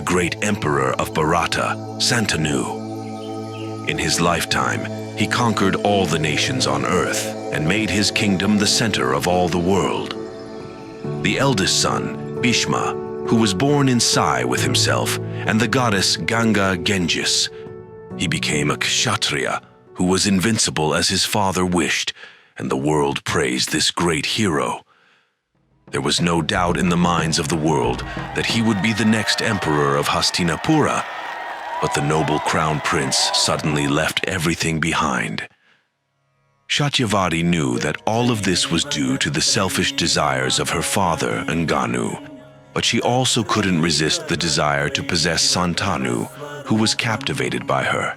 the great emperor of Bharata, Santanu. In his lifetime, he conquered all the nations on earth and made his kingdom the center of all the world. The eldest son, Bhishma, who was born in Sai with himself, and the goddess Ganga Genjis, he became a kshatriya who was invincible as his father wished, and the world praised this great hero. There was no doubt in the minds of the world that he would be the next emperor of Hastinapura, but the noble crown prince suddenly left everything behind. Satyavati knew that all of this was due to the selfish desires of her father, Anganu, but she also couldn't resist the desire to possess Santanu, who was captivated by her.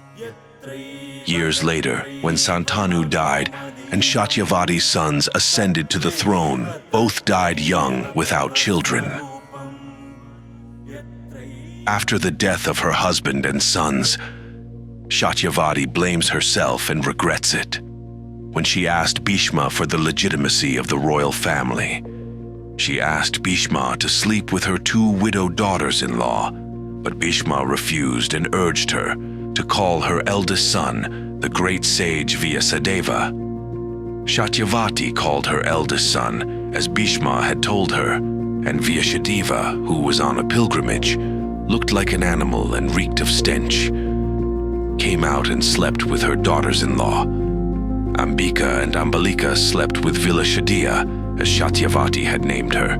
Years later, when Santanu died and Satyavati's sons ascended to the throne, both died young without children. After the death of her husband and sons, Satyavati blames herself and regrets it. When she asked Bhishma for the legitimacy of the royal family, she asked Bhishma to sleep with her 2 widowed daughters-in-law, but Bhishma refused and urged her to call her eldest son, the great sage Vyasadeva. Satyavati called her eldest son, as Bhishma had told her, and Vyasadeva, who was on a pilgrimage, looked like an animal and reeked of stench, came out and slept with her daughters-in-law. Ambika and Ambalika slept with Vilashadiya, as Satyavati had named her,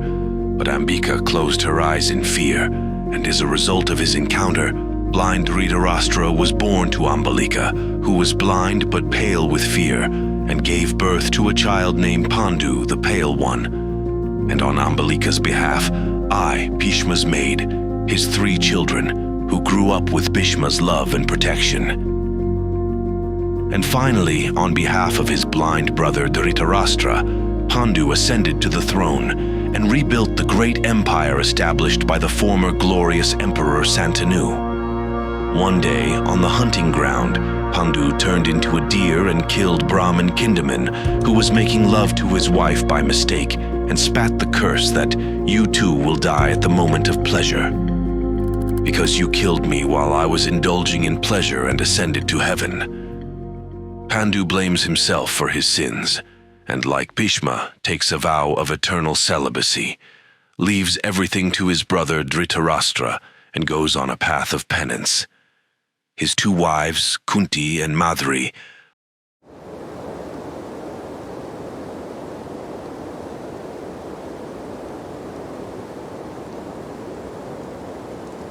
but Ambika closed her eyes in fear, and as a result of his encounter, blind Dhritarashtra was born to Ambalika, who was blind but pale with fear, and gave birth to a child named Pandu, the Pale One. And on Ambalika's behalf, I, Bhishma's maid, his 3 children, who grew up with Bhishma's love and protection. And finally, on behalf of his blind brother Dhritarashtra, Pandu ascended to the throne and rebuilt the great empire established by the former glorious emperor Santanu. One day, on the hunting ground, Pandu turned into a deer and killed Brahmin Kindaman, who was making love to his wife by mistake, and spat the curse that you too will die at the moment of pleasure. Because you killed me while I was indulging in pleasure and ascended to heaven. Pandu blames himself for his sins, and like Bhishma, takes a vow of eternal celibacy, leaves everything to his brother Dhritarashtra, and goes on a path of penance. His 2 wives, Kunti and Madhuri,